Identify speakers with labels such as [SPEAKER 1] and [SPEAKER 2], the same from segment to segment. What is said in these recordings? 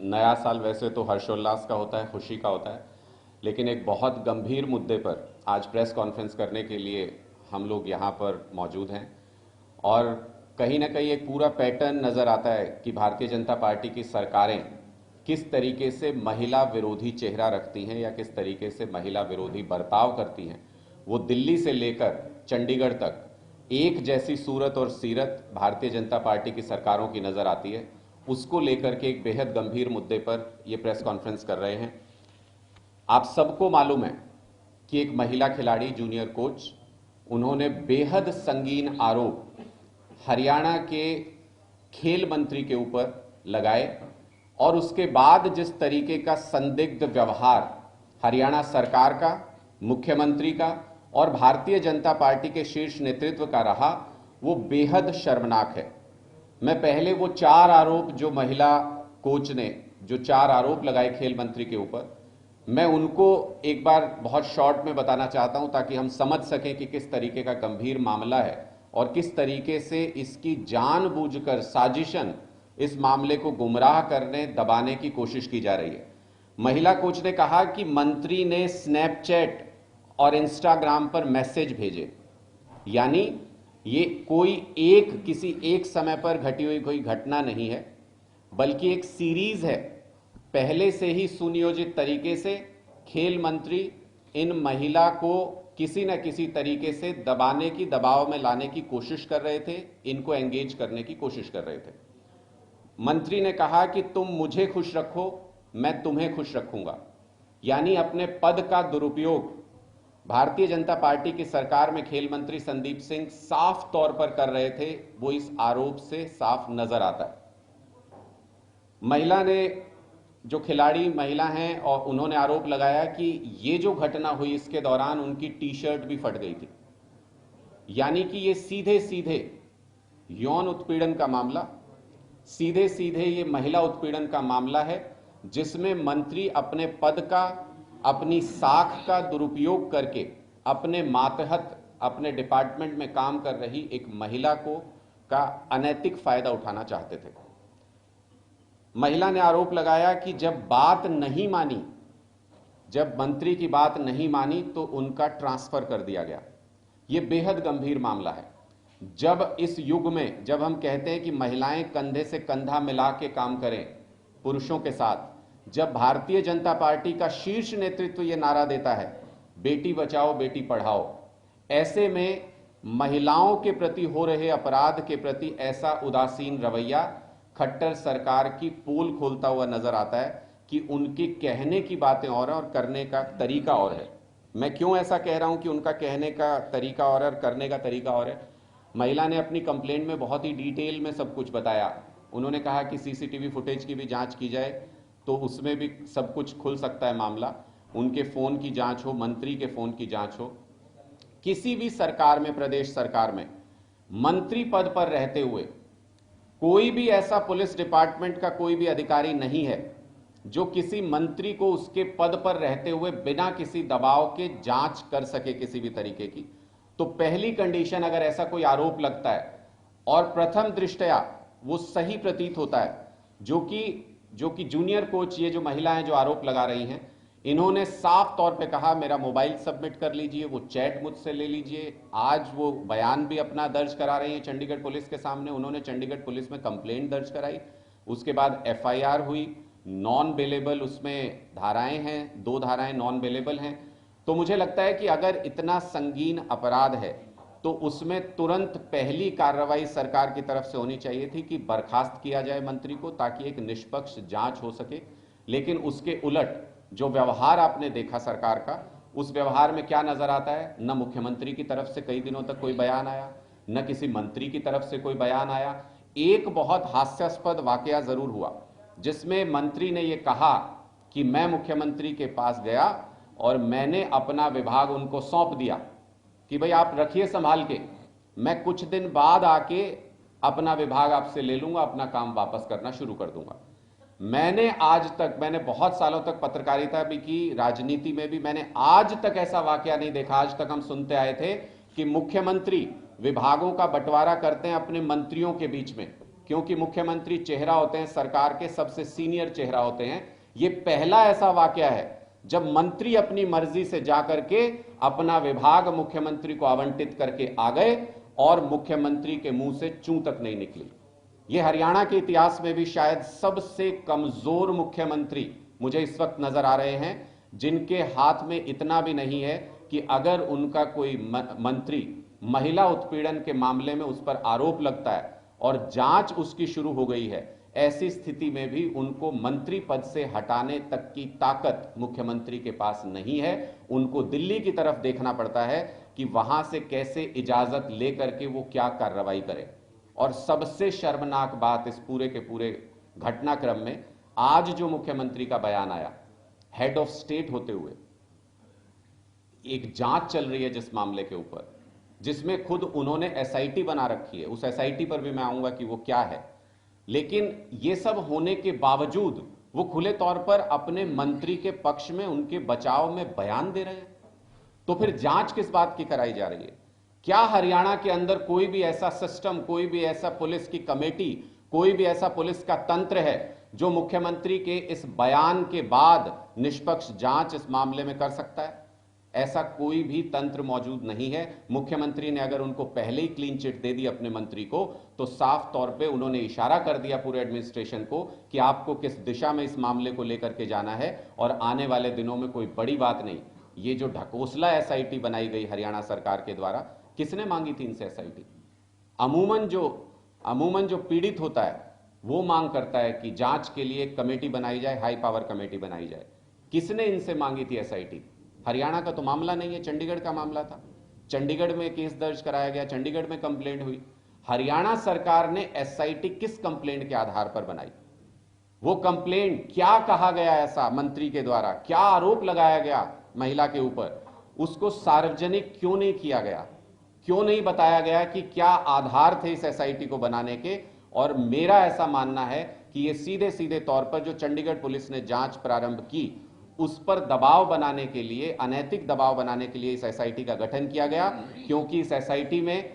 [SPEAKER 1] नया साल वैसे तो हर्षोल्लास का होता है, खुशी का होता है, लेकिन एक बहुत गंभीर मुद्दे पर आज प्रेस कॉन्फ्रेंस करने के लिए हम लोग यहाँ पर मौजूद हैं। और कहीं ना कहीं एक पूरा पैटर्न नज़र आता है कि भारतीय जनता पार्टी की सरकारें किस तरीके से महिला विरोधी चेहरा रखती हैं या किस तरीके से महिला विरोधी बर्ताव करती हैं। वो दिल्ली से लेकर चंडीगढ़ तक एक जैसी सूरत और सीरत भारतीय जनता पार्टी की सरकारों की नज़र आती है। उसको लेकर के एक बेहद गंभीर मुद्दे पर ये प्रेस कॉन्फ्रेंस कर रहे हैं। आप सबको मालूम है कि एक महिला खिलाड़ी जूनियर कोच, उन्होंने बेहद संगीन आरोप हरियाणा के खेल मंत्री के ऊपर लगाए और उसके बाद जिस तरीके का संदिग्ध व्यवहार हरियाणा सरकार का, मुख्यमंत्री का और भारतीय जनता पार्टी के शीर्ष नेतृत्व का रहा, वो बेहद शर्मनाक है। मैं पहले वो 4 आरोप जो महिला कोच ने जो 4 आरोप लगाए खेल मंत्री के ऊपर, मैं उनको एक बार बहुत शॉर्ट में बताना चाहता हूं ताकि हम समझ सकें कि किस तरीके का गंभीर मामला है और किस तरीके से इसकी जानबूझकर साजिशन इस मामले को गुमराह करने, दबाने की कोशिश की जा रही है। महिला कोच ने कहा कि मंत्री ने स्नैपचैट और इंस्टाग्राम पर मैसेज भेजे, यानी ये कोई किसी एक समय पर घटी हुई कोई घटना नहीं है, बल्कि एक सीरीज है। पहले से ही सुनियोजित तरीके से खेल मंत्री इन महिला को किसी न किसी तरीके से दबाने की, दबाव में लाने की कोशिश कर रहे थे, इनको एंगेज करने की कोशिश कर रहे थे। मंत्री ने कहा कि तुम मुझे खुश रखो, मैं तुम्हें खुश रखूंगा, यानी अपने पद का दुरुपयोग भारतीय जनता पार्टी की सरकार में खेल मंत्री संदीप सिंह साफ तौर पर कर रहे थे। वो इस आरोप से साफ नजर आता है। महिला ने, जो खिलाड़ी महिला हैं, और उन्होंने आरोप लगाया कि ये जो घटना हुई इसके दौरान उनकी टी शर्ट भी फट गई थी, यानी कि ये सीधे सीधे यौन उत्पीड़न का मामला, सीधे सीधे ये महिला उत्पीड़न का मामला है, जिसमें मंत्री अपने पद का, अपनी साख का दुरुपयोग करके अपने मातहत, अपने डिपार्टमेंट में काम कर रही एक महिला का अनैतिक फायदा उठाना चाहते थे। महिला ने आरोप लगाया कि जब बात नहीं मानी, जब मंत्री की बात नहीं मानी तो उनका ट्रांसफर कर दिया गया। यह बेहद गंभीर मामला है। जब इस युग में जब हम कहते हैं कि महिलाएं कंधे से कंधा मिला के काम करें पुरुषों के साथ, जब भारतीय जनता पार्टी का शीर्ष नेतृत्व यह नारा देता है बेटी बचाओ बेटी पढ़ाओ, ऐसे में महिलाओं के प्रति हो रहे अपराध के प्रति ऐसा उदासीन रवैया खट्टर सरकार की पोल खोलता हुआ नजर आता है कि उनके कहने की बातें और है और करने का तरीका और है। मैं क्यों ऐसा कह रहा हूं कि उनका कहने का तरीका और है और करने का तरीका और है? महिला ने अपनी कंप्लेंट में बहुत ही डिटेल में सब कुछ बताया। उन्होंने कहा कि सीसीटीवी फुटेज की भी जांच की जाए तो उसमें भी सब कुछ खुल सकता है मामला। उनके फोन की जांच हो, मंत्री के फोन की जांच हो। किसी भी सरकार में, प्रदेश सरकार में मंत्री पद पर रहते हुए कोई भी ऐसा पुलिस डिपार्टमेंट का कोई भी अधिकारी नहीं है जो किसी मंत्री को उसके पद पर रहते हुए बिना किसी दबाव के जांच कर सके किसी भी तरीके की। तो पहली कंडीशन, अगर ऐसा कोई आरोप लगता है और प्रथम दृष्टया वो सही प्रतीत होता है, जो कि जूनियर कोच, ये जो महिलाएं जो आरोप लगा रही हैं, इन्होंने साफ तौर पे कहा मेरा मोबाइल सबमिट कर लीजिए, वो चैट मुझसे ले लीजिए। आज वो बयान भी अपना दर्ज करा रही हैं चंडीगढ़ पुलिस के सामने। उन्होंने चंडीगढ़ पुलिस में कंप्लेंट दर्ज कराई, उसके बाद एफआईआर हुई। नॉन बेलेबल उसमें धाराएं हैं, 2 धाराएं नॉन बेलेबल हैं। तो मुझे लगता है कि अगर इतना संगीन अपराध है तो उसमें तुरंत पहली कार्रवाई सरकार की तरफ से होनी चाहिए थी कि बर्खास्त किया जाए मंत्री को, ताकि एक निष्पक्ष जांच हो सके। लेकिन उसके उलट जो व्यवहार आपने देखा सरकार का, उस व्यवहार में क्या नजर आता है? न मुख्यमंत्री की तरफ से कई दिनों तक कोई बयान आया, न किसी मंत्री की तरफ से कोई बयान आया। एक बहुत हास्यास्पद वाकया जरूर हुआ जिसमें मंत्री ने यह कहा कि मैं मुख्यमंत्री के पास गया और मैंने अपना विभाग उनको सौंप दिया कि भाई आप रखिए संभाल के, मैं कुछ दिन बाद आके अपना विभाग आपसे ले लूंगा, अपना काम वापस करना शुरू कर दूंगा। मैंने बहुत सालों तक पत्रकारिता भी की, राजनीति में भी, मैंने आज तक ऐसा वाकया नहीं देखा। आज तक हम सुनते आए थे कि मुख्यमंत्री विभागों का बंटवारा करते हैं अपने मंत्रियों के बीच में। क्योंकि मुख्यमंत्री चेहरा होते हैं, सरकार के सबसे सीनियर चेहरा होते हैं। ये पहला ऐसा वाकया है जब मंत्री अपनी मर्जी से जाकर के अपना विभाग मुख्यमंत्री को आवंटित करके आ गए और मुख्यमंत्री के मुंह से चूं तक नहीं निकली। ये हरियाणा के इतिहास में भी शायद सबसे कमजोर मुख्यमंत्री मुझे इस वक्त नजर आ रहे हैं, जिनके हाथ में इतना भी नहीं है कि अगर उनका कोई मंत्री महिला उत्पीड़न के मामले में उस पर आरोप लगता है और जांच उसकी शुरू हो गई है, ऐसी स्थिति में भी उनको मंत्री पद से हटाने तक की ताकत मुख्यमंत्री के पास नहीं है। उनको दिल्ली की तरफ देखना पड़ता है कि वहां से कैसे इजाजत लेकर के वो क्या कार्रवाई करें। और सबसे शर्मनाक बात इस पूरे के पूरे घटनाक्रम में आज जो मुख्यमंत्री का बयान आया, हेड ऑफ स्टेट होते हुए एक जांच चल रही है जिस मामले के ऊपर, जिसमें खुद उन्होंने एसआईटी बना रखी है। उस एसआईटी पर भी मैं आऊंगा कि वो क्या है, लेकिन ये सब होने के बावजूद वो खुले तौर पर अपने मंत्री के पक्ष में, उनके बचाव में बयान दे रहे हैं। तो फिर जांच किस बात की कराई जा रही है? क्या हरियाणा के अंदर कोई भी ऐसा सिस्टम, कोई भी ऐसा पुलिस की कमेटी, कोई भी ऐसा पुलिस का तंत्र है जो मुख्यमंत्री के इस बयान के बाद निष्पक्ष जांच इस मामले में कर सकता है? ऐसा कोई भी तंत्र मौजूद नहीं है। मुख्यमंत्री ने अगर उनको पहले ही क्लीन चिट दे दी अपने मंत्री को, तो साफ तौर पे उन्होंने इशारा कर दिया पूरे एडमिनिस्ट्रेशन को कि आपको किस दिशा में इस मामले को लेकर के जाना है, और आने वाले दिनों में कोई बड़ी बात नहीं। ये जो ढकोसला एसआईटी बनाई गई हरियाणा सरकार के द्वारा, किसने मांगी थी इनसे एसआईटी? अमूमन जो पीड़ित होता है वो मांग करता है कि जांच के लिए एक कमेटी बनाई जाए, हाई पावर कमेटी बनाई जाए। किसने इनसे मांगी थी एसआईटी? हरियाणा का तो मामला नहीं है, चंडीगढ़ का मामला था। चंडीगढ़ में केस दर्ज कराया गया, चंडीगढ़ में कंप्लेंट हुई। हरियाणा सरकार ने एसआईटी किस कंप्लेंट के आधार पर बनाई? वो कंप्लेंट, क्या कहा गया ऐसा मंत्री के द्वारा, क्या आरोप लगाया गया महिला के ऊपर, उसको सार्वजनिक क्यों नहीं किया गया? क्यों नहीं बताया गया कि क्या आधार थे इस एसआईटी को बनाने के? और मेरा ऐसा मानना है कि ये सीधे सीधे तौर पर जो चंडीगढ़ पुलिस ने जांच प्रारंभ की, उस पर दबाव बनाने के लिए, अनैतिक दबाव बनाने के लिए इस एसआईटी का गठन किया गया, क्योंकि इस एसआईटी में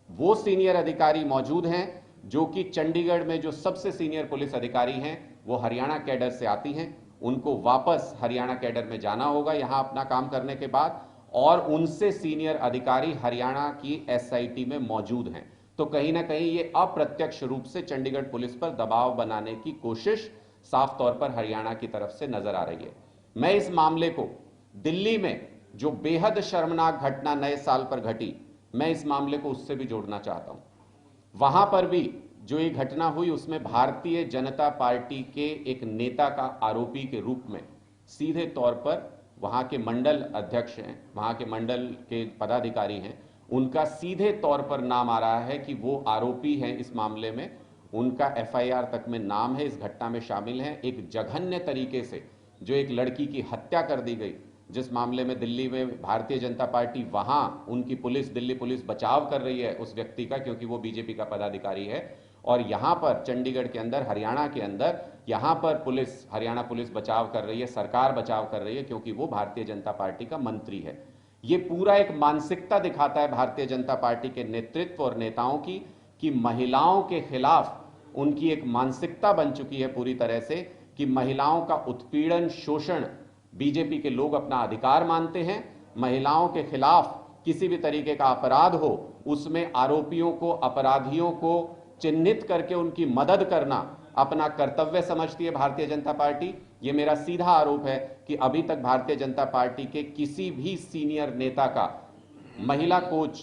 [SPEAKER 1] वो सीनियर अधिकारी मौजूद हैं जो कि चंडीगढ़ में जो सबसे सीनियर पुलिस अधिकारी हैं वो हरियाणा कैडर से आती हैं। उनको वापस हरियाणा कैडर में जाना होगा यहां अपना काम करने के बाद, और उनसे सीनियर अधिकारी हरियाणा की एसआईटी में मौजूद हैं। तो कहीं ना कहीं ये अप्रत्यक्ष रूप से चंडीगढ़ पुलिस पर दबाव बनाने की कोशिश साफ तौर पर हरियाणा की तरफ से नजर आ रही है। मैं इस मामले को, दिल्ली में जो बेहद शर्मनाक घटना नए साल पर घटी, मैं इस मामले को उससे भी जोड़ना चाहता हूं। वहां पर भी जो ये घटना हुई, उसमें भारतीय जनता पार्टी के एक नेता का आरोपी के रूप में सीधे तौर पर वहां के मंडल अध्यक्ष हैं, वहां के मंडल के पदाधिकारी हैं, उनका सीधे तौर पर नाम आ रहा है कि वो आरोपी हैं इस मामले में। उनका एफआईआर तक में नाम है, इस घटना में शामिल हैं। एक जघन्य तरीके से जो एक लड़की की हत्या कर दी गई, जिस मामले में दिल्ली में भारतीय जनता पार्टी, वहां उनकी पुलिस, दिल्ली पुलिस बचाव कर रही है उस व्यक्ति का, क्योंकि वो बीजेपी का पदाधिकारी है। और यहां पर चंडीगढ़ के अंदर, हरियाणा के अंदर, यहां पर पुलिस, हरियाणा पुलिस बचाव कर रही है, सरकार बचाव कर रही है, क्योंकि वो भारतीय जनता पार्टी का मंत्री है। ये पूरा एक मानसिकता दिखाता है भारतीय जनता पार्टी के नेतृत्व और नेताओं की, कि महिलाओं के खिलाफ उनकी एक मानसिकता बन चुकी है पूरी तरह से, कि महिलाओं का उत्पीड़न, शोषण बीजेपी के लोग अपना अधिकार मानते हैं। महिलाओं के खिलाफ किसी भी तरीके का अपराध हो, उसमें आरोपियों को, अपराधियों को चिन्हित करके उनकी मदद करना अपना कर्तव्य समझती है भारतीय जनता पार्टी। ये मेरा सीधा आरोप है कि अभी तक भारतीय जनता पार्टी के किसी भी सीनियर नेता का, महिला कोच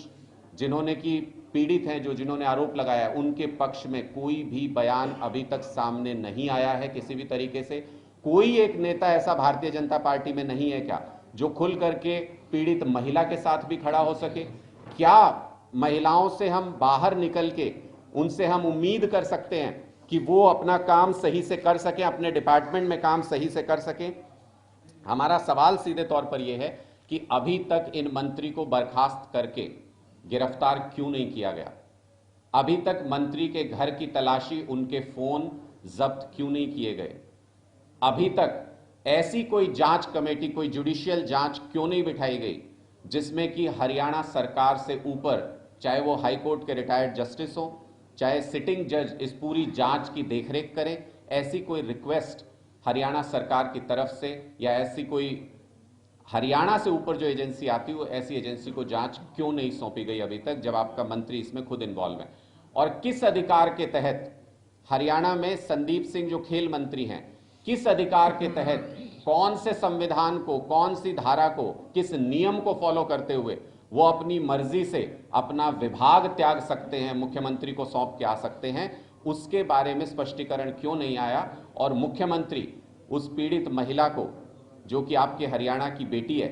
[SPEAKER 1] जिन्होंने की पीड़ित हैं, जो जिन्होंने आरोप लगाया, उनके पक्ष में कोई भी बयान अभी तक सामने नहीं आया है किसी भी तरीके से। कोई एक नेता ऐसा भारतीय जनता पार्टी में नहीं है क्या जो खुल करके पीड़ित महिला के साथ भी खड़ा हो सके? क्या महिलाओं से हम बाहर निकल के उनसे हम उम्मीद कर सकते हैं कि वो अपना काम सही से कर सकें, अपने डिपार्टमेंट में काम सही से कर सकें? हमारा सवाल सीधे तौर पर यह है कि अभी तक इन मंत्री को बर्खास्त करके गिरफ्तार क्यों नहीं किया गया? अभी तक मंत्री के घर की तलाशी, उनके फोन जब्त क्यों नहीं किए गए? अभी तक ऐसी कोई जांच कमेटी, कोई जुडिशियल जांच क्यों नहीं बिठाई गई जिसमें कि हरियाणा सरकार से ऊपर, चाहे वो हाईकोर्ट के रिटायर्ड जस्टिस हो, चाहे सिटिंग जज इस पूरी जांच की देखरेख करे, ऐसी कोई रिक्वेस्ट हरियाणा सरकार की तरफ से या ऐसी कोई हरियाणा से ऊपर जो एजेंसी आती है वो ऐसी एजेंसी को जांच क्यों नहीं सौंपी गई अभी तक, जब आपका मंत्री इसमें खुद इन्वॉल्व है? और किस अधिकार के तहत हरियाणा में संदीप सिंह जो खेल मंत्री हैं, किस अधिकार के तहत, कौन से संविधान को, कौन सी धारा को, किस नियम को फॉलो करते हुए वो अपनी मर्जी से अपना विभाग त्याग सकते हैं, मुख्यमंत्री को सौंप के आ सकते हैं? उसके बारे में स्पष्टीकरण क्यों नहीं आया? और मुख्यमंत्री उस पीड़ित महिला को, जो कि आपके हरियाणा की बेटी है,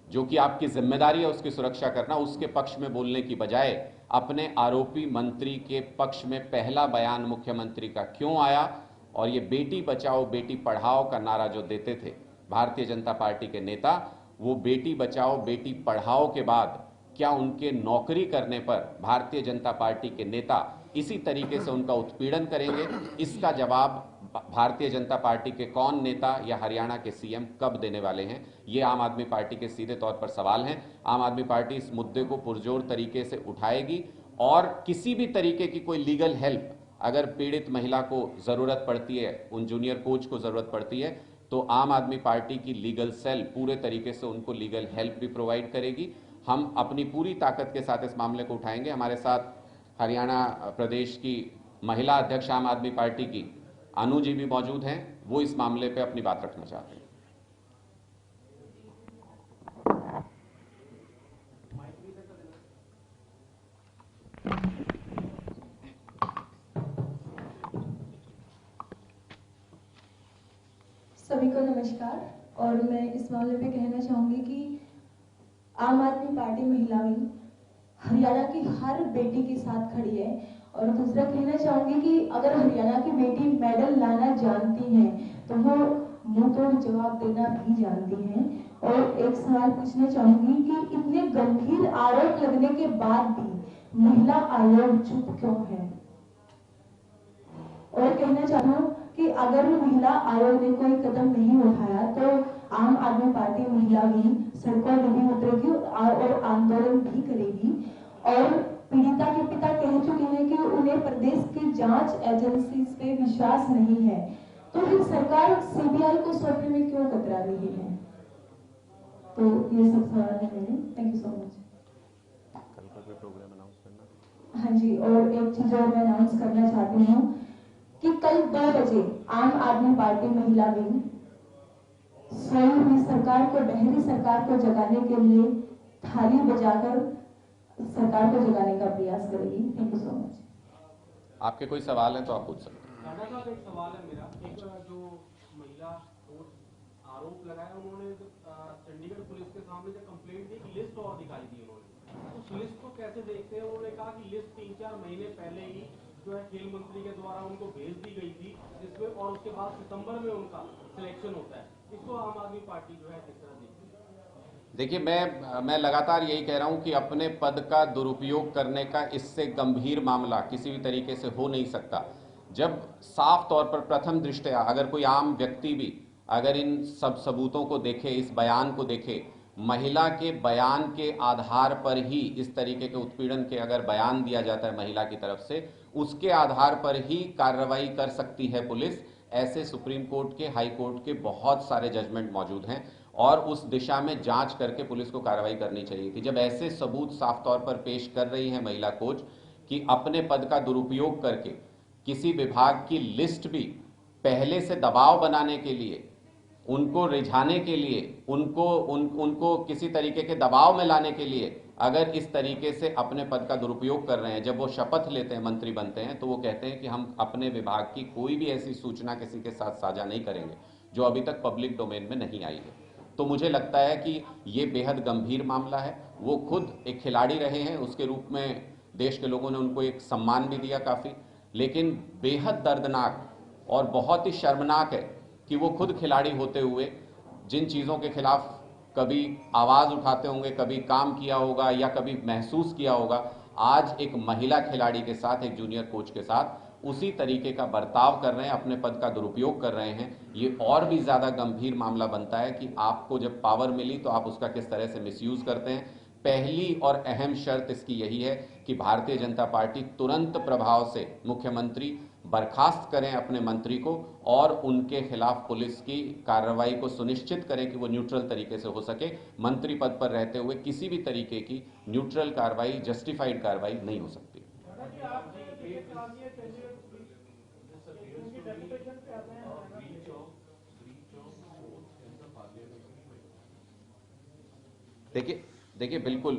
[SPEAKER 1] जो कि आपकी जिम्मेदारी है उसकी सुरक्षा करना, उसके पक्ष में बोलने की बजाय अपने आरोपी मंत्री के पक्ष में पहला बयान मुख्यमंत्री का क्यों आया? और ये बेटी बचाओ बेटी पढ़ाओ का नारा जो देते थे भारतीय जनता पार्टी के नेता, वो बेटी बचाओ बेटी पढ़ाओ के बाद क्या उनके नौकरी करने पर भारतीय जनता पार्टी के नेता इसी तरीके से उनका उत्पीड़न करेंगे? इसका जवाब भारतीय जनता पार्टी के कौन नेता या हरियाणा के सीएम कब देने वाले हैं? ये आम आदमी पार्टी के सीधे तौर पर सवाल हैं। आम आदमी पार्टी इस मुद्दे को पुरजोर तरीके से उठाएगी और किसी भी तरीके की कोई लीगल हेल्प अगर पीड़ित महिला को जरूरत पड़ती है, उन जूनियर कोच को जरूरत पड़ती है, तो आम आदमी पार्टी की लीगल सेल पूरे तरीके से उनको लीगल हेल्प भी प्रोवाइड करेगी। हम अपनी पूरी ताकत के साथ इस मामले को उठाएंगे। हमारे साथ हरियाणा प्रदेश की महिला अध्यक्ष आम आदमी पार्टी की अनु जी भी मौजूद हैं, वो इस मामले पे अपनी बात रखना चाहते हैं।
[SPEAKER 2] सभी को नमस्कार। और मैं इस मामले पे कहना चाहूंगी कि आम आदमी पार्टी महिला विंग हरियाणा की हर बेटी के साथ खड़ी है। और दूसरा कहना चाहूंगी कि अगर हरियाणा की बेटी मेडल लाना जानती है तो वो मुंह तोड़ जवाब देना भी जानती है। और एक सवाल पूछना चाहूंगी कि इतने गंभीर आरोप लगने के बाद भी महिला आयोग चुप क्यों है? और कहना चाहता हूँ कि अगर महिला आयोग ने कोई कदम नहीं उठाया तो आम आदमी पार्टी महिला भी सड़कों में भी उतरेगी और आंदोलन भी करेगी। और पीड़िता के पिता कह चुके हैं कि उन्हें प्रदेश की जांच एजेंसी पे विश्वास नहीं है, तो फिर सरकार सीबीआई को सौंपने में क्यों कतरा रही है? तो ये सब सवाल है मेरे। Thank you so much.
[SPEAKER 1] कल का कोई प्रोग्राम अनाउंस करना?
[SPEAKER 2] हाँ जी, और एक चीज और मैं अनाउंस करना चाहती हूँ कि कल 2 बजे आम आदमी पार्टी महिला विंग सोई हुई सरकार को, बहरी सरकार को जगाने के लिए थाली बजाकर सरकार को जगाने का प्रयास करेगी। Thank you so much.
[SPEAKER 1] आपके कोई सवाल हैं तो आप पूछ सकते हैं।
[SPEAKER 3] राणा साहब, एक सवाल है मेरा। एक जो महिला कोच आरोप लगाया, उन्होंने चंडीगढ़ पुलिस के सामने जो कंप्लेंट दी, लिस्ट और दिखाई दी उन्होंने, उस लिस्ट को कैसे देखते हैं? उन्होंने कहा कि लिस्ट 3-4 महीने पहले ही जो है खेल मंत्री के द्वारा उनको भेज दी गई थी, जिसमें और उसके बाद सितंबर में उनका सिलेक्शन होता है। इसको आम आदमी पार्टी जो है किस तरह देखती है?
[SPEAKER 1] देखिए, मैं लगातार यही कह रहा हूं कि अपने पद का दुरुपयोग करने का इससे गंभीर मामला किसी भी तरीके से हो नहीं सकता। जब साफ तौर पर प्रथम दृष्टया अगर कोई आम व्यक्ति भी अगर इन सब सबूतों को देखे, इस बयान को देखे, महिला के बयान के आधार पर ही इस तरीके के उत्पीड़न के अगर बयान दिया जाता है महिला की तरफ से, उसके आधार पर ही कार्रवाई कर सकती है पुलिस। ऐसे सुप्रीम कोर्ट के, हाई कोर्ट के बहुत सारे जजमेंट मौजूद हैं और उस दिशा में जांच करके पुलिस को कार्रवाई करनी चाहिए थी। जब ऐसे सबूत साफ तौर पर पेश कर रही है महिला कोच कि अपने पद का दुरुपयोग करके किसी विभाग की लिस्ट भी पहले से दबाव बनाने के लिए, उनको रिझाने के लिए, उनको किसी तरीके के दबाव में लाने के लिए अगर इस तरीके से अपने पद का दुरुपयोग कर रहे हैं, जब वो शपथ लेते हैं, मंत्री बनते हैं, तो वो कहते हैं कि हम अपने विभाग की कोई भी ऐसी सूचना किसी के साथ साझा नहीं करेंगे जो अभी तक पब्लिक डोमेन में नहीं आई है। तो मुझे लगता है कि ये बेहद गंभीर मामला है। वो खुद एक खिलाड़ी रहे हैं, उसके रूप में देश के लोगों ने उनको एक सम्मान भी दिया काफ़ी, लेकिन बेहद दर्दनाक और बहुत ही शर्मनाक है कि वो खुद खिलाड़ी होते हुए जिन चीज़ों के खिलाफ कभी आवाज़ उठाते होंगे, कभी काम किया होगा या कभी महसूस किया होगा, आज एक महिला खिलाड़ी के साथ, एक जूनियर कोच के साथ उसी तरीके का बर्ताव कर रहे हैं, अपने पद का दुरुपयोग कर रहे हैं। ये और भी ज़्यादा गंभीर मामला बनता है कि आपको जब पावर मिली तो आप उसका किस तरह से मिसयूज़ करते हैं। पहली और अहम शर्त इसकी यही है कि भारतीय जनता पार्टी तुरंत प्रभाव से मुख्यमंत्री बर्खास्त करें अपने मंत्री को और उनके खिलाफ पुलिस की कार्रवाई को सुनिश्चित करें कि वो न्यूट्रल तरीके से हो सके। मंत्री पद पर रहते हुए किसी भी तरीके की न्यूट्रल कार्रवाई, जस्टिफाइड कार्रवाई नहीं हो सकती। देखिए बिल्कुल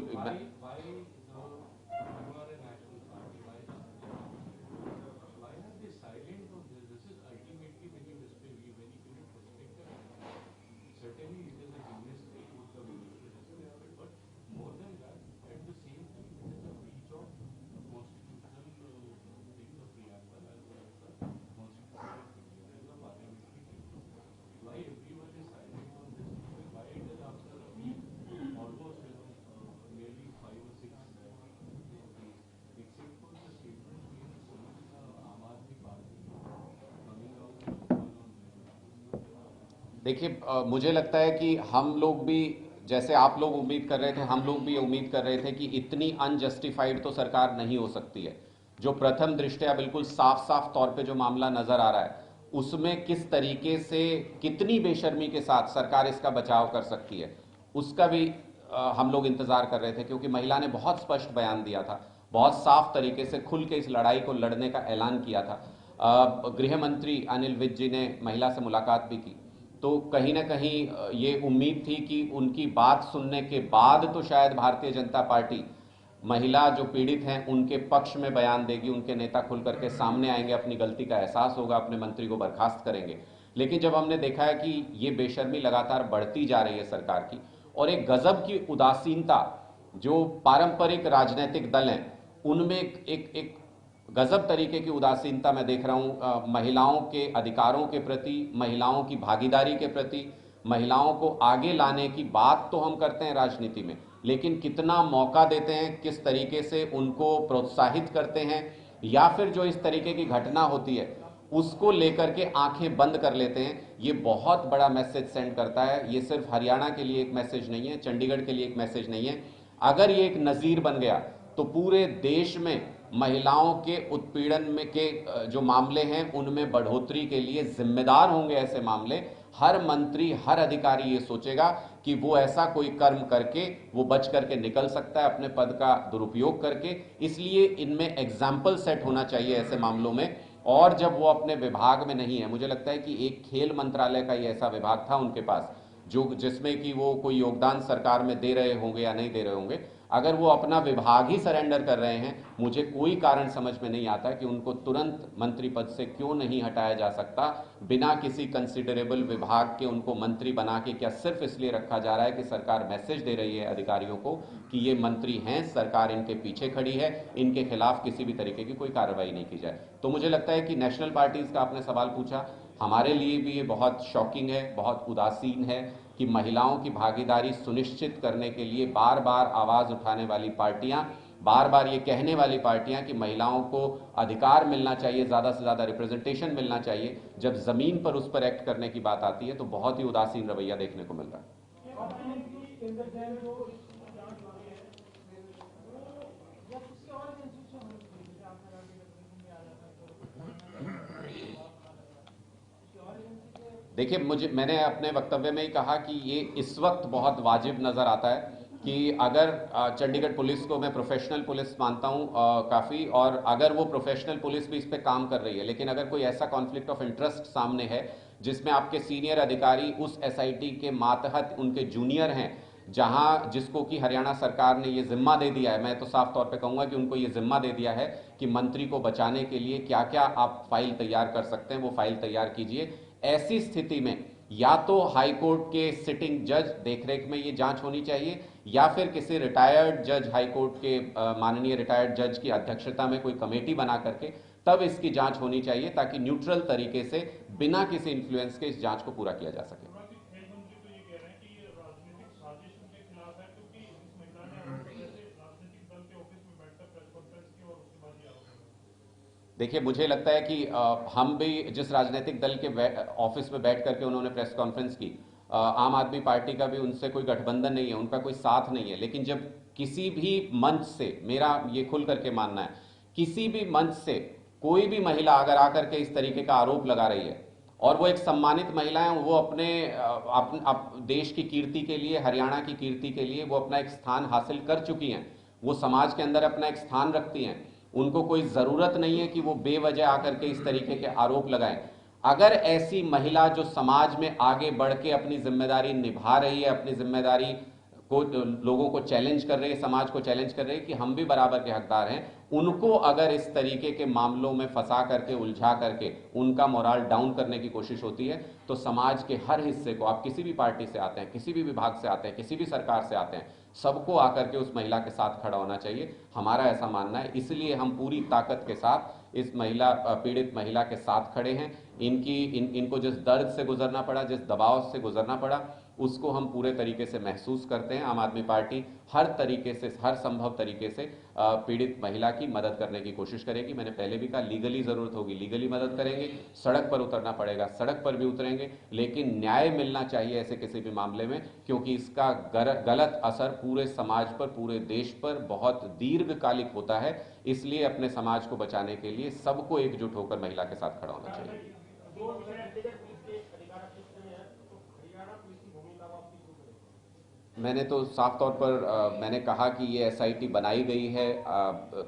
[SPEAKER 1] देखिए मुझे लगता है कि हम लोग भी, जैसे आप लोग उम्मीद कर रहे थे, हम लोग भी उम्मीद कर रहे थे कि इतनी अनजस्टिफाइड तो सरकार नहीं हो सकती है। जो प्रथम दृष्टया बिल्कुल साफ साफ तौर पे जो मामला नजर आ रहा है, उसमें किस तरीके से, कितनी बेशर्मी के साथ सरकार इसका बचाव कर सकती है, उसका भी हम लोग इंतजार कर रहे थे, क्योंकि महिला ने बहुत स्पष्ट बयान दिया था, बहुत साफ तरीके से खुल के इस लड़ाई को लड़ने का ऐलान किया था। गृह मंत्री अनिल विज जी ने महिला से मुलाकात भी की, तो कहीं ना कहीं ये उम्मीद थी कि उनकी बात सुनने के बाद तो शायद भारतीय जनता पार्टी महिला जो पीड़ित हैं उनके पक्ष में बयान देगी, उनके नेता खुल करके सामने आएंगे, अपनी गलती का एहसास होगा, अपने मंत्री को बर्खास्त करेंगे। लेकिन जब हमने देखा है कि ये बेशर्मी लगातार बढ़ती जा रही है सरकार की, और एक गजब की उदासीनता, जो पारंपरिक राजनीतिक दल हैं उनमें एक गजब तरीके की उदासीनता मैं देख रहा हूं महिलाओं के अधिकारों के प्रति, महिलाओं की भागीदारी के प्रति। महिलाओं को आगे लाने की बात तो हम करते हैं राजनीति में, लेकिन कितना मौका देते हैं, किस तरीके से उनको प्रोत्साहित करते हैं, या फिर जो इस तरीके की घटना होती है उसको लेकर के आंखें बंद कर लेते हैं। ये बहुत बड़ा मैसेज सेंड करता है। ये सिर्फ हरियाणा के लिए एक मैसेज नहीं है, चंडीगढ़ के लिए एक मैसेज नहीं है। अगर ये एक नजीर बन गया तो पूरे देश में महिलाओं के उत्पीड़न में के जो मामले हैं उनमें बढ़ोतरी के लिए जिम्मेदार होंगे ऐसे मामले। हर मंत्री, हर अधिकारी ये सोचेगा कि वो ऐसा कोई कर्म करके वो बच करके निकल सकता है अपने पद का दुरुपयोग करके। इसलिए इनमें एग्जाम्पल सेट होना चाहिए ऐसे मामलों में। और जब वो अपने विभाग में नहीं है, मुझे लगता है कि एक खेल मंत्रालय का ही ऐसा विभाग था उनके पास जो जिसमें कि वो कोई योगदान सरकार में दे रहे होंगे या नहीं दे रहे होंगे, अगर वो अपना विभाग ही सरेंडर कर रहे हैं, मुझे कोई कारण समझ में नहीं आता कि उनको तुरंत मंत्री पद से क्यों नहीं हटाया जा सकता। बिना किसी कंसिडरेबल विभाग के उनको मंत्री बना के क्या सिर्फ इसलिए रखा जा रहा है कि सरकार मैसेज दे रही है अधिकारियों को कि ये मंत्री हैं, सरकार इनके पीछे खड़ी है, इनके खिलाफ किसी भी तरीके की कोई कार्रवाई नहीं की जाए। तो मुझे लगता है कि नेशनल पार्टीज का आपने सवाल पूछा, हमारे लिए भी ये बहुत शॉकिंग है, बहुत उदासीन है कि महिलाओं की भागीदारी सुनिश्चित करने के लिए बार बार आवाज उठाने वाली पार्टियां, बार बार ये कहने वाली पार्टियां कि महिलाओं को अधिकार मिलना चाहिए, ज़्यादा से ज़्यादा रिप्रेजेंटेशन मिलना चाहिए, जब ज़मीन पर उस पर एक्ट करने की बात आती है तो बहुत ही उदासीन रवैया देखने को मिल रहा है। देखिए, मैंने अपने वक्तव्य में ही कहा कि ये इस वक्त बहुत वाजिब नज़र आता है कि अगर चंडीगढ़ पुलिस को मैं प्रोफेशनल पुलिस मानता हूँ काफ़ी, और अगर वो प्रोफेशनल पुलिस भी इस पे काम कर रही है, लेकिन अगर कोई ऐसा कॉन्फ्लिक्ट ऑफ इंटरेस्ट सामने है जिसमें आपके सीनियर अधिकारी उस एसआईटी के मातहत उनके जूनियर हैं, जहां जिसको कि हरियाणा सरकार ने ये जिम्मा दे दिया है, मैं तो साफ तौर पे कहूंगा कि उनको ये जिम्मा दे दिया है कि मंत्री को बचाने के लिए क्या क्या आप फाइल तैयार कर सकते हैं, वो फाइल तैयार कीजिए। ऐसी स्थिति में या तो हाई कोर्ट के सिटिंग जज देखरेख में ये जांच होनी चाहिए, या फिर किसी रिटायर्ड जज, हाई कोर्ट के माननीय रिटायर्ड जज की अध्यक्षता में कोई कमेटी बना करके तब इसकी जांच होनी चाहिए, ताकि न्यूट्रल तरीके से बिना किसी इन्फ्लुएंस के इस जांच को पूरा किया जा सके। देखिए, मुझे लगता है कि हम भी जिस राजनीतिक दल के ऑफिस में बैठ करके उन्होंने प्रेस कॉन्फ्रेंस की, आम आदमी पार्टी का भी उनसे कोई गठबंधन नहीं है, उनका कोई साथ नहीं है, लेकिन जब किसी भी मंच से, मेरा ये खुल करके मानना है, किसी भी मंच से कोई भी महिला अगर आकर के इस तरीके का आरोप लगा रही है और वो एक सम्मानित महिला है, वो देश की कीर्ति के लिए, हरियाणा की कीर्ति के लिए वो अपना एक स्थान हासिल कर चुकी हैं, वो समाज के अंदर अपना एक स्थान रखती हैं, उनको कोई ज़रूरत नहीं है कि वो बेवजह आकर के इस तरीके के आरोप लगाएं। अगर ऐसी महिला जो समाज में आगे बढ़ के अपनी जिम्मेदारी निभा रही है, अपनी जिम्मेदारी को लोगों को चैलेंज कर रही है, समाज को चैलेंज कर रही है कि हम भी बराबर के हकदार हैं, उनको अगर इस तरीके के मामलों में फंसा करके, उलझा करके उनका मोराल डाउन करने की कोशिश होती है, तो समाज के हर हिस्से को, आप किसी भी पार्टी से आते हैं, किसी भी विभाग से आते हैं, किसी भी सरकार से आते हैं, सबको आकर के उस महिला के साथ खड़ा होना चाहिए, हमारा ऐसा मानना है। इसलिए हम पूरी ताकत के साथ इस पीड़ित महिला के साथ खड़े हैं। इनको जिस दर्द से गुजरना पड़ा, जिस दबाव से गुजरना पड़ा, उसको हम पूरे तरीके से महसूस करते हैं। आम आदमी पार्टी हर तरीके से, हर संभव तरीके से पीड़ित महिला की मदद करने की कोशिश करेगी। मैंने पहले भी कहा, लीगली जरूरत होगी लीगली मदद करेंगे, सड़क पर उतरना पड़ेगा सड़क पर भी उतरेंगे, लेकिन न्याय मिलना चाहिए ऐसे किसी भी मामले में, क्योंकि इसका गलत असर पूरे समाज पर, पूरे देश पर बहुत दीर्घकालिक होता है। इसलिए अपने समाज को बचाने के लिए सबको एकजुट होकर महिला के साथ खड़ा होना चाहिए। मैंने तो साफ तौर पर मैंने कहा कि ये एसआईटी बनाई गई है।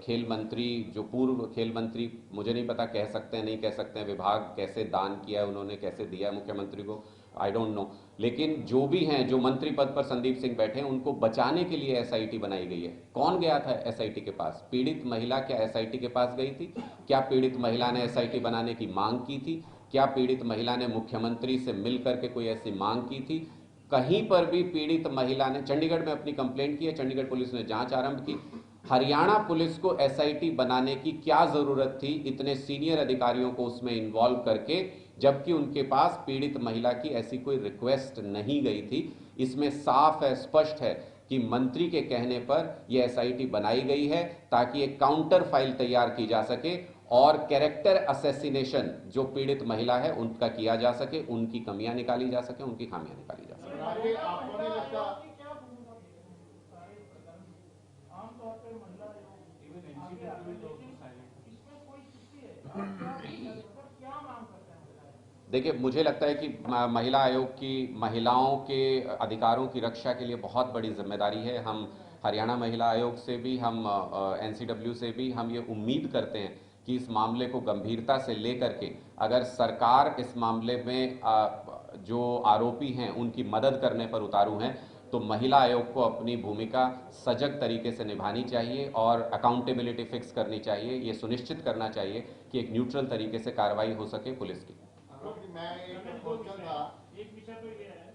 [SPEAKER 1] खेल मंत्री, जो पूर्व खेल मंत्री, मुझे नहीं पता कह सकते हैं नहीं कह सकते हैं, विभाग कैसे दान किया है उन्होंने, कैसे दिया है मुख्यमंत्री को, आई डोंट नो, लेकिन जो भी हैं, जो मंत्री पद पर संदीप सिंह बैठे हैं, उनको बचाने के लिए एसआईटी बनाई गई है। कौन गया था एसआईटी के पास? पीड़ित महिला क्या एसआईटी के पास गई थी? क्या पीड़ित महिला ने एसआईटी बनाने की मांग की थी? क्या पीड़ित महिला ने मुख्यमंत्री से मिल करके कोई ऐसी मांग की थी? कहीं पर भी पीड़ित महिला ने, चंडीगढ़ में अपनी कंप्लेंट की है, चंडीगढ़ पुलिस ने जांच आरंभ की। हरियाणा पुलिस को एसआईटी बनाने की क्या जरूरत थी इतने सीनियर अधिकारियों को उसमें इन्वॉल्व करके, जबकि उनके पास पीड़ित महिला की ऐसी कोई रिक्वेस्ट नहीं गई थी। इसमें साफ है, स्पष्ट है कि मंत्री के कहने पर यह एसआईटी बनाई गई है ताकि एक काउंटर फाइल तैयार की जा सके और कैरेक्टर असैसिनेशन जो पीड़ित महिला है उनका किया जा सके, उनकी कमियां निकाली जा सके, उनकी खामियां निकाली जा सके। देखिए, मुझे लगता है कि महिला आयोग की महिलाओं के अधिकारों की रक्षा के लिए बहुत बड़ी जिम्मेदारी है। हम हरियाणा महिला आयोग से भी, हम एनसीडब्ल्यू से भी हम ये उम्मीद करते हैं कि इस मामले को गंभीरता से लेकर के अगर सरकार इस मामले में जो आरोपी हैं उनकी मदद करने पर उतारू हैं, तो महिला आयोग को अपनी भूमिका सजग तरीके से निभानी चाहिए और अकाउंटेबिलिटी फिक्स करनी चाहिए। ये सुनिश्चित करना चाहिए कि एक न्यूट्रल तरीके से कार्रवाई हो सके पुलिस की।
[SPEAKER 4] एक विषय तो ये है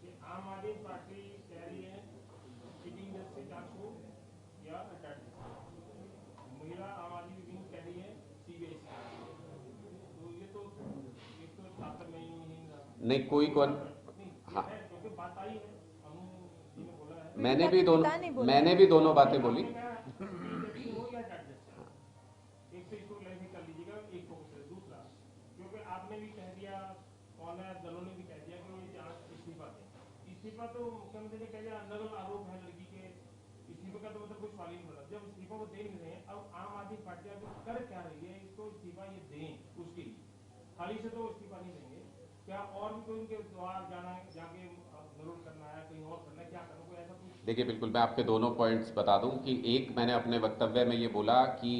[SPEAKER 4] कि आम आदमी पार्टी कह रही है सिटिंग जज से जांच हो या अटैक, महिला आम आदमी विंग कह रही है सीबीआई से, तो ये तो एक तो छात्र
[SPEAKER 1] नहीं कोई कौन, हाँ,
[SPEAKER 4] क्योंकि बात आई है, हमने बोला है,
[SPEAKER 1] मैंने भी दोनों बातें बोली।
[SPEAKER 4] आपने भी कह दिया और दलों ने भी कह दिया कि ये जांच इस्तीफा तो मुख्यमंत्री ने कह दिया अंडर आरोप है लड़की के, इस्तीफे का तो मतलब कुछ सवाल ही नहीं, जब इस्तीफा वो दे नहीं रहे हैं, अब आम आदमी पार्टी कर क्या रही है, इसको इस्तीफा ये दें, उसके लिए खाली से तो इस्तीफा नहीं देंगे, क्या और भी कोई उनके द्वार जाना है, जाके जरूर करना है, कहीं और करना है, क्या करना, कोई ऐसा कुछ?
[SPEAKER 1] देखिए, बिल्कुल, मैं आपके दोनों पॉइंट्स बता दूं कि एक, मैंने अपने वक्तव्य में ये बोला कि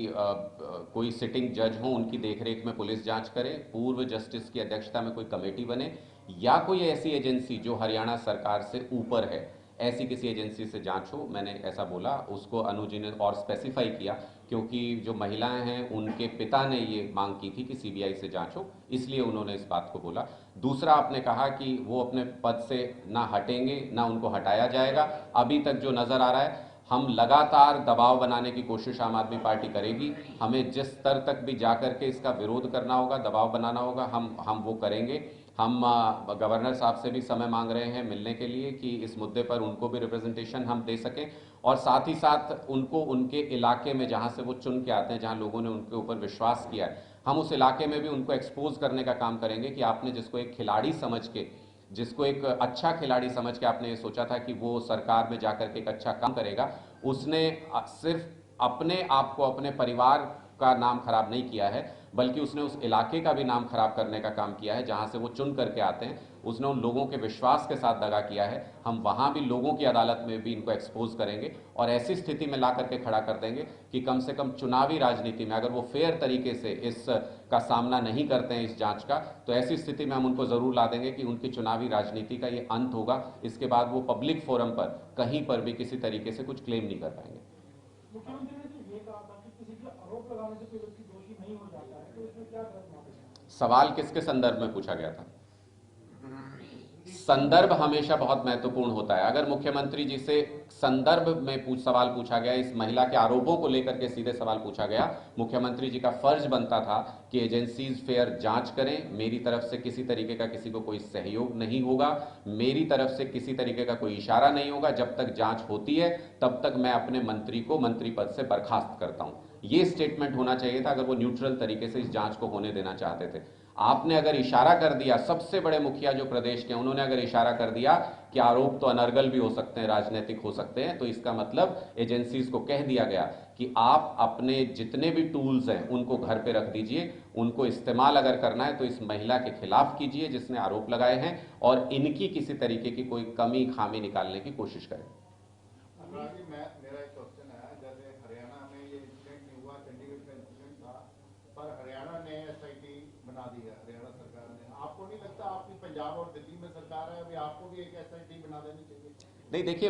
[SPEAKER 1] कोई सिटिंग जज हो उनकी देखरेख में पुलिस जांच करे, पूर्व जस्टिस की अध्यक्षता में कोई कमेटी बने, या कोई ऐसी एजेंसी जो हरियाणा सरकार से ऊपर है, ऐसी किसी एजेंसी से जांच हो, मैंने ऐसा बोला। उसको अनुज ने और स्पेसिफाई किया क्योंकि जो महिलाएं हैं उनके पिता ने ये मांग की थी कि सीबीआई से जांच हो, इसलिए उन्होंने इस बात को बोला। दूसरा, आपने कहा कि वो अपने पद से ना हटेंगे, ना उनको हटाया जाएगा। अभी तक जो नजर आ रहा है, हम लगातार दबाव बनाने की कोशिश आम आदमी पार्टी करेगी। हमें जिस स्तर तक भी जाकर के इसका विरोध करना होगा, दबाव बनाना होगा, हम वो करेंगे। हम गवर्नर साहब से भी समय मांग रहे हैं मिलने के लिए कि इस मुद्दे पर उनको भी रिप्रेजेंटेशन हम दे सकें, और साथ ही साथ उनको उनके इलाके में जहां से वो चुन के आते हैं, जहां लोगों ने उनके ऊपर विश्वास किया है, हम उस इलाके में भी उनको एक्सपोज करने का काम करेंगे कि आपने जिसको एक खिलाड़ी समझ के, जिसको एक अच्छा खिलाड़ी समझ के आपने ये सोचा था कि वो सरकार में जाकर के एक अच्छा काम करेगा, उसने सिर्फ अपने आप को, अपने परिवार का नाम खराब नहीं किया है, बल्कि उसने उस इलाके का भी नाम खराब करने का काम किया है जहां से वो चुन करके आते हैं। उसने उन लोगों के विश्वास के साथ दगा किया है। हम वहां भी लोगों की अदालत में भी इनको एक्सपोज करेंगे और ऐसी स्थिति में ला करके खड़ा कर देंगे कि कम से कम चुनावी राजनीति में अगर वो फेयर तरीके से इस का सामना नहीं करते हैं इस जांच का, तो ऐसी स्थिति में हम उनको जरूर ला देंगे कि उनकी चुनावी राजनीति का ये अंत होगा। इसके बाद वो पब्लिक फोरम पर कहीं पर भी किसी तरीके से कुछ क्लेम नहीं कर पाएंगे।
[SPEAKER 3] मुख्यमंत्री ने तो ये कहा था कि किसी के आरोप लगाने से कोई व्यक्ति दोषी नहीं हो जाता है, तो इसमें क्या गलत बात है?
[SPEAKER 1] सवाल किसके संदर्भ में पूछा गया था? संदर्भ हमेशा बहुत महत्वपूर्ण होता है। अगर मुख्यमंत्री जी से संदर्भ में सवाल पूछा गया, इस महिला के आरोपों को लेकर के सीधे सवाल पूछा गया, मुख्यमंत्री जी का फर्ज बनता था कि एजेंसीज फेयर जांच करें। मेरी तरफ से किसी तरीके का किसी को कोई सहयोग नहीं होगा, मेरी तरफ से किसी तरीके का कोई इशारा नहीं होगा। जब तक जांच होती है तब तक मैं अपने मंत्री को मंत्री पद से बर्खास्त करता हूं। ये स्टेटमेंट होना चाहिए था अगर वो न्यूट्रल तरीके से इस जांच को होने देना चाहते थे। आपने अगर इशारा कर दिया, सबसे बड़े मुखिया जो प्रदेश के, उन्होंने अगर इशारा कर दिया कि आरोप तो अनर्गल भी हो सकते हैं, राजनीतिक हो सकते हैं, तो इसका मतलब एजेंसीज को कह दिया गया कि आप अपने जितने भी टूल्स हैं उनको घर पे रख दीजिए। उनको इस्तेमाल अगर करना है तो इस महिला के खिलाफ कीजिए जिसने आरोप लगाए हैं, और इनकी किसी तरीके की कोई कमी खामी निकालने की कोशिश करें।
[SPEAKER 5] मेरा एक क्वेश्चन है, जैसे हरियाणा में ये इंसिडेंट नहीं हुआ, चंडीगढ़ का इंसिडेंट था, पर हरियाणा ने एसआईटी बना दी है, हरियाणा सरकार ने। आपको नहीं लगता आपकी पंजाब और दिल्ली में सरकार है, अभी आपको भी एक एसआईटी बना देनी चाहिए?
[SPEAKER 1] नहीं, देखिए,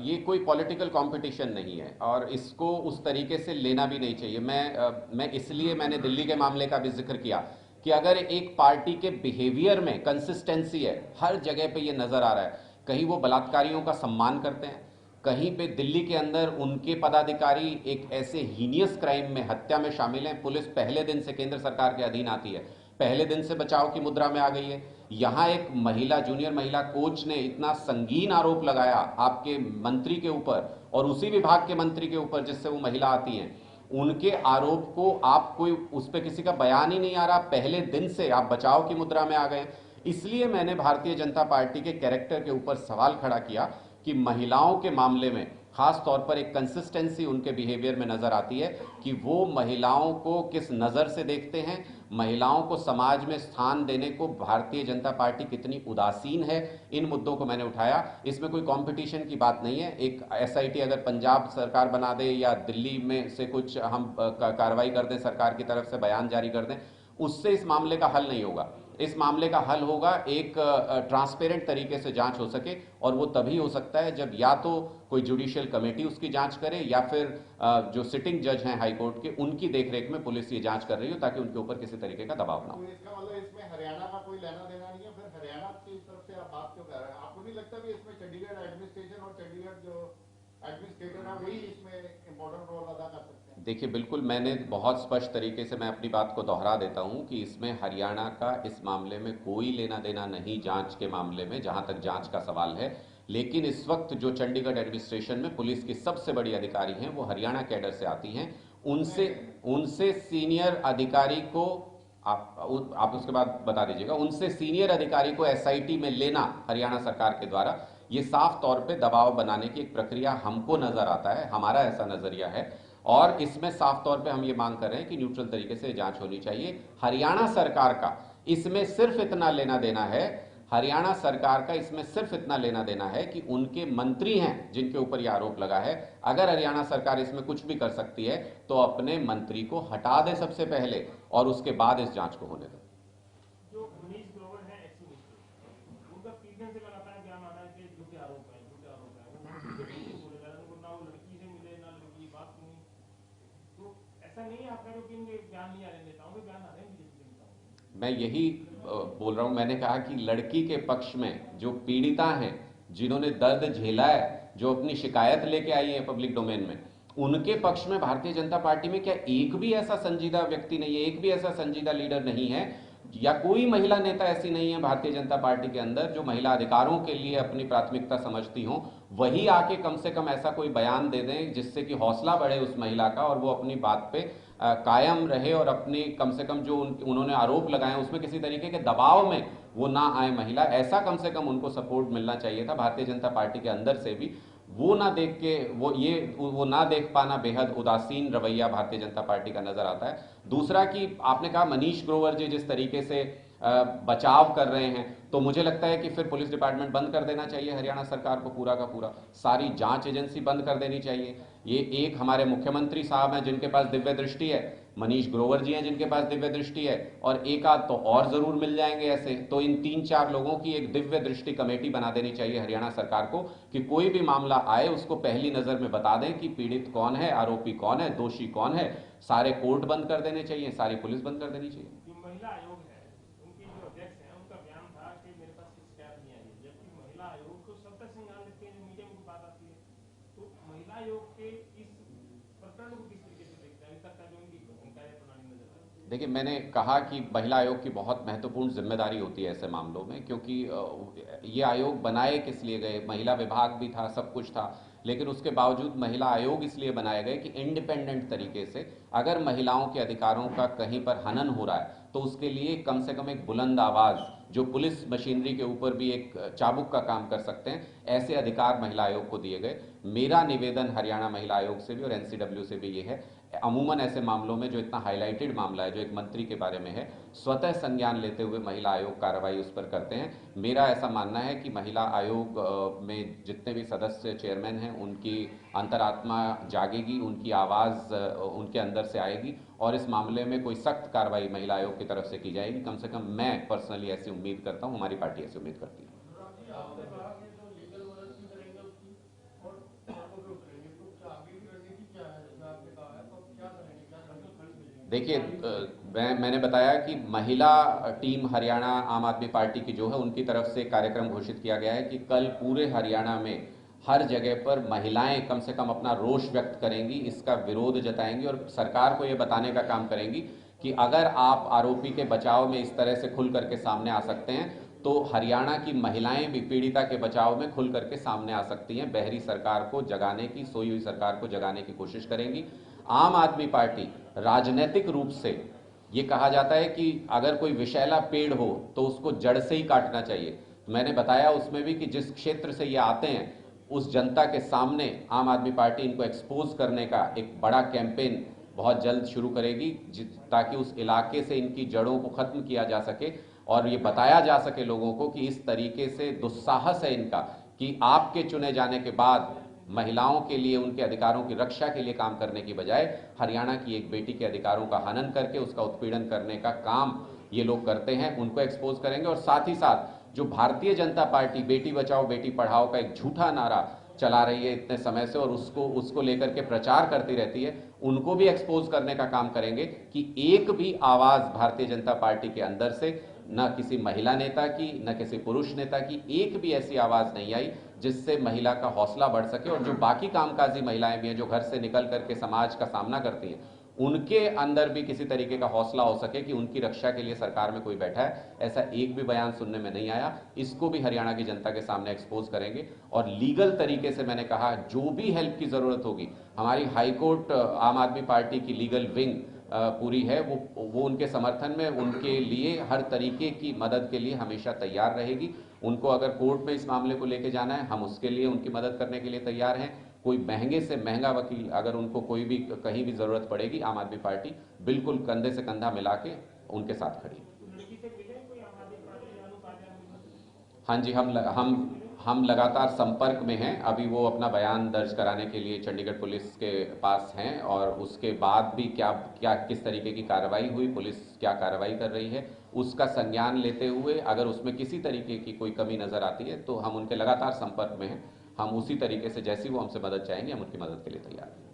[SPEAKER 1] ये कोई पॉलिटिकल कंपटीशन नहीं है और इसको उस तरीके से लेना भी नहीं चाहिए। मैं इसलिए मैंने दिल्ली के मामले का भी जिक्र किया कि अगर एक पार्टी के बिहेवियर में कंसिस्टेंसी है, हर जगह पे ये नजर आ रहा है। कहीं वो बलात्कारियों का सम्मान करते हैं, कहीं पे दिल्ली के अंदर उनके पदाधिकारी एक ऐसे हीनियस क्राइम में, हत्या में शामिल हैं। पुलिस पहले दिन से केंद्र सरकार के अधीन आती है, पहले दिन से बचाव की मुद्रा में आ गई है। यहां एक महिला, जूनियर महिला कोच ने इतना संगीन आरोप लगाया आपके मंत्री के ऊपर और उसी विभाग के मंत्री के ऊपर जिससे वो महिला आती हैं, उनके आरोप को आप कोई, उस पर किसी का बयान ही नहीं आ रहा। पहले दिन से आप बचाव की मुद्रा में आ गए। इसलिए मैंने भारतीय जनता पार्टी के कैरेक्टर के ऊपर सवाल खड़ा किया कि महिलाओं के मामले में खास तौर पर एक कंसिस्टेंसी उनके बिहेवियर में नजर आती है कि वो महिलाओं को किस नजर से देखते हैं, महिलाओं को समाज में स्थान देने को भारतीय जनता पार्टी कितनी उदासीन है। इन मुद्दों को मैंने उठाया। इसमें कोई कंपटीशन की बात नहीं है। एक एसआईटी अगर पंजाब सरकार बना दे या दिल्ली में से कुछ हम कार्रवाई कर दें, सरकार की तरफ से बयान जारी कर दें, उससे इस मामले का हल नहीं होगा। इस मामले का हल होगा एक ट्रांसपेरेंट तरीके से जांच हो सके, और वो तभी हो सकता है जब या तो कोई जुडिशियल कमेटी उसकी जांच करे या फिर जो सिटिंग जज हैं हाई कोर्ट के, उनकी देखरेख में पुलिस ये जांच कर रही हो ताकि उनके ऊपर किसी तरीके का दबाव ना हो।
[SPEAKER 5] तो इसका मतलब इसमें हरियाणा का कोई लेना देना नहीं है, फिर हरियाणा की तरफ से आप बात क्यों कर रहे हैं? आपको नहीं लगता भी इसमें चंडीगढ़ एडमिनिस्ट्रेशन और चंडीगढ़ जो एडमिनिस्ट्रेटर है वही इसमें इंपॉर्टेंट रोल अदा कर सकते हैं?
[SPEAKER 1] देखिए, बिल्कुल, मैंने बहुत स्पष्ट तरीके से मैं अपनी बात को दोहरा देता हूं कि इसमें हरियाणा का इस मामले में कोई लेना देना नहीं, जांच के मामले में, जहां तक जांच का सवाल है। लेकिन इस वक्त जो चंडीगढ़ एडमिनिस्ट्रेशन में पुलिस की सबसे बड़ी अधिकारी हैं वो हरियाणा कैडर से आती हैं। उनसे सीनियर अधिकारी को आप उसके बाद बता दीजिएगा, उनसे सीनियर अधिकारी को एसआईटी में लेना हरियाणा सरकार के द्वारा, ये साफ तौर पे दबाव बनाने की एक प्रक्रिया हमको नजर आता है, हमारा ऐसा नजरिया है। और इसमें साफ तौर पे हम ये मांग कर रहे हैं कि न्यूट्रल तरीके से जांच होनी चाहिए। हरियाणा सरकार का इसमें सिर्फ इतना लेना देना है, हरियाणा सरकार का इसमें सिर्फ इतना लेना देना है कि उनके मंत्री हैं जिनके ऊपर यह आरोप लगा है। अगर हरियाणा सरकार इसमें कुछ भी कर सकती है तो अपने मंत्री को हटा दे सबसे पहले, और उसके बाद इस जांच को होने दे।
[SPEAKER 4] जो मनीष ग्रोवर है एक्स मिनिस्टर, उनका पीएम से लगातार बयान आ रहा है कि झूठे आरोप है, झूठे आरोप है। वो बोले जा रहे हैं ना, वो लड़की से मिले ना लड़की बात सुनी। तो ऐसा नहीं है, आप कह रहे हो कि इनके बयान नहीं आ रहे, नेताओं के बयान आ रहे हैं बीजेपी के नेताओं।
[SPEAKER 1] मैं यही बोल रहा हूं। मैंने कहा कि लड़की के पक्ष में जो पीड़िता हैं, जिन्होंने दर्द झेला है, जो अपनी शिकायत लेके आई है पब्लिक डोमेन में, उनके पक्ष में भारतीय जनता पार्टी में क्या एक भी ऐसा संजीदा व्यक्ति नहीं है, एक भी ऐसा संजीदा लीडर नहीं है, या कोई महिला नेता ऐसी नहीं है भारतीय जनता पार्टी के अंदर जो महिला अधिकारों के लिए अपनी प्राथमिकता समझती हो। वही आके कम से कम ऐसा कोई बयान दे दें जिससे कि हौसला बढ़े उस महिला का और वो अपनी बात पे कायम रहे, और अपनी कम से कम जो उन्होंने आरोप लगाए उसमें किसी तरीके के दबाव में वो ना आए महिला। ऐसा कम से कम उनको सपोर्ट मिलना चाहिए था भारतीय जनता पार्टी के अंदर से भी। वो ना देख के वो ना देख पाना बेहद उदासीन रवैया भारतीय जनता पार्टी का नजर आता है। दूसरा कि आपने कहा मनीष ग्रोवर जी जिस तरीके से बचाव कर रहे हैं, तो मुझे लगता है कि फिर पुलिस डिपार्टमेंट बंद कर देना चाहिए हरियाणा सरकार को, पूरा का पूरा सारी जांच एजेंसी बंद कर देनी चाहिए। ये एक हमारे मुख्यमंत्री साहब हैं जिनके पास दिव्य दृष्टि है, मनीष ग्रोवर जी हैं जिनके पास दिव्य दृष्टि है, और एक आध तो और जरूर मिल जाएंगे ऐसे। तो इन 3-4 लोगों की एक दिव्य दृष्टि कमेटी बना देनी चाहिए हरियाणा सरकार को कि कोई भी मामला आए उसको पहली नजर में बता दें कि पीड़ित कौन है, आरोपी कौन है, दोषी कौन है। सारे कोर्ट बंद कर देने चाहिए, सारी पुलिस बंद कर देनी चाहिए।
[SPEAKER 4] जो महिला आयोग है, उनकी जो अध्यक्ष है, उनका बयान था कि मेरे पास किसी शिकायत नहीं आई, जबकि महिला आयोग को सब तक संज्ञान लेते हैं, मीडिया में बात आती है। तो महिला आयोग के इस प्रकरण को किस तरीके से देखते हैं, अभी तक का जो उनकी कार्यप्रणाली नजर आ रही है?
[SPEAKER 1] देखिए, मैंने कहा कि महिला आयोग की बहुत महत्वपूर्ण जिम्मेदारी होती है ऐसे मामलों में, क्योंकि ये आयोग बनाए किस लिए गए, महिला विभाग भी था, सब कुछ था, लेकिन उसके बावजूद महिला आयोग इसलिए बनाए गए कि इंडिपेंडेंट तरीके से अगर महिलाओं के अधिकारों का कहीं पर हनन हो रहा है तो उसके लिए कम से कम एक बुलंद आवाज, जो पुलिस मशीनरी के ऊपर भी एक चाबुक का काम कर सकते हैं, ऐसे अधिकार महिला आयोग को दिए गए। मेरा निवेदन हरियाणा महिला आयोग से भी और एनसीडब्ल्यू से भी ये है, अमूमन ऐसे मामलों में जो इतना हाईलाइटेड मामला है, जो एक मंत्री के बारे में है, स्वतः संज्ञान लेते हुए महिला आयोग कार्रवाई उस पर करते हैं। मेरा ऐसा मानना है कि महिला आयोग में जितने भी सदस्य चेयरमैन हैं उनकी अंतरात्मा जागेगी, उनकी आवाज़ उनके अंदर से आएगी और इस मामले में कोई सख्त कार्रवाई महिला आयोग की तरफ से की जाएगी। कम से कम मैं पर्सनली ऐसी उम्मीद करता हूँ, हमारी पार्टी ऐसी उम्मीद करती है। देखिए, मैंने बताया कि महिला टीम हरियाणा आम आदमी पार्टी की जो है उनकी तरफ से कार्यक्रम घोषित किया गया है कि कल पूरे हरियाणा में हर जगह पर महिलाएं कम से कम अपना रोष व्यक्त करेंगी, इसका विरोध जताएंगी और सरकार को यह बताने का काम करेंगी कि अगर आप आरोपी के बचाव में इस तरह से खुल करके सामने आ सकते हैं तो हरियाणा की महिलाएं भी पीड़िता के बचाव में खुल करके सामने आ सकती हैं। बहरी सरकार को जगाने की, सोई हुई सरकार को जगाने की कोशिश करेंगी। आम आदमी पार्टी राजनीतिक रूप से, ये कहा जाता है कि अगर कोई विषैला पेड़ हो तो उसको जड़ से ही काटना चाहिए, तो मैंने बताया उसमें भी कि जिस क्षेत्र से ये आते हैं उस जनता के सामने आम आदमी पार्टी इनको एक्सपोज करने का एक बड़ा कैंपेन बहुत जल्द शुरू करेगी, ताकि उस इलाके से इनकी जड़ों को खत्म किया जा सके और ये बताया जा सके लोगों को कि इस तरीके से दुस्साहस है इनका कि आपके चुने जाने के बाद महिलाओं के लिए, उनके अधिकारों की रक्षा के लिए काम करने की बजाय हरियाणा की एक बेटी के अधिकारों का हनन करके उसका उत्पीड़न करने का काम ये लोग करते हैं। उनको एक्सपोज करेंगे और साथ ही साथ जो भारतीय जनता पार्टी बेटी बचाओ बेटी पढ़ाओ का एक झूठा नारा चला रही है इतने समय से और उसको लेकर के प्रचार करती रहती है, उनको भी एक्सपोज करने का काम करेंगे कि एक भी आवाज भारतीय जनता पार्टी के अंदर से, न किसी महिला नेता की, न किसी पुरुष नेता की, एक भी ऐसी आवाज नहीं आई जिससे महिला का हौसला बढ़ सके और जो बाकी कामकाजी महिलाएं भी हैं जो घर से निकल करके समाज का सामना करती हैं, उनके अंदर भी किसी तरीके का हौसला हो सके कि उनकी रक्षा के लिए सरकार में कोई बैठा है। ऐसा एक भी बयान सुनने में नहीं आया। इसको भी हरियाणा की जनता के सामने एक्सपोज करेंगे और लीगल तरीके से, मैंने कहा, जो भी हेल्प की जरूरत होगी, हमारी हाईकोर्ट आम आदमी पार्टी की लीगल विंग पूरी है, वो उनके समर्थन में, उनके लिए हर तरीके की मदद के लिए हमेशा तैयार रहेगी। उनको अगर कोर्ट में इस मामले को लेके जाना है, हम उसके लिए उनकी मदद करने के लिए तैयार हैं। कोई महंगे से महंगा वकील, अगर उनको कोई भी कहीं भी जरूरत पड़ेगी, आम आदमी पार्टी बिल्कुल कंधे से कंधा मिला के उनके साथ खड़ी। हाँ जी, हम लगातार संपर्क में हैं। अभी वो अपना बयान दर्ज कराने के लिए चंडीगढ़ पुलिस के पास हैं और उसके बाद भी क्या किस तरीके की कार्रवाई हुई, पुलिस क्या कार्रवाई कर रही है, उसका संज्ञान लेते हुए अगर उसमें किसी तरीके की कोई कमी नजर आती है तो हम उनके लगातार संपर्क में हैं। हम उसी तरीके से, जैसी वो हमसे मदद चाहेंगे, हम उनकी मदद के लिए तैयार हैं।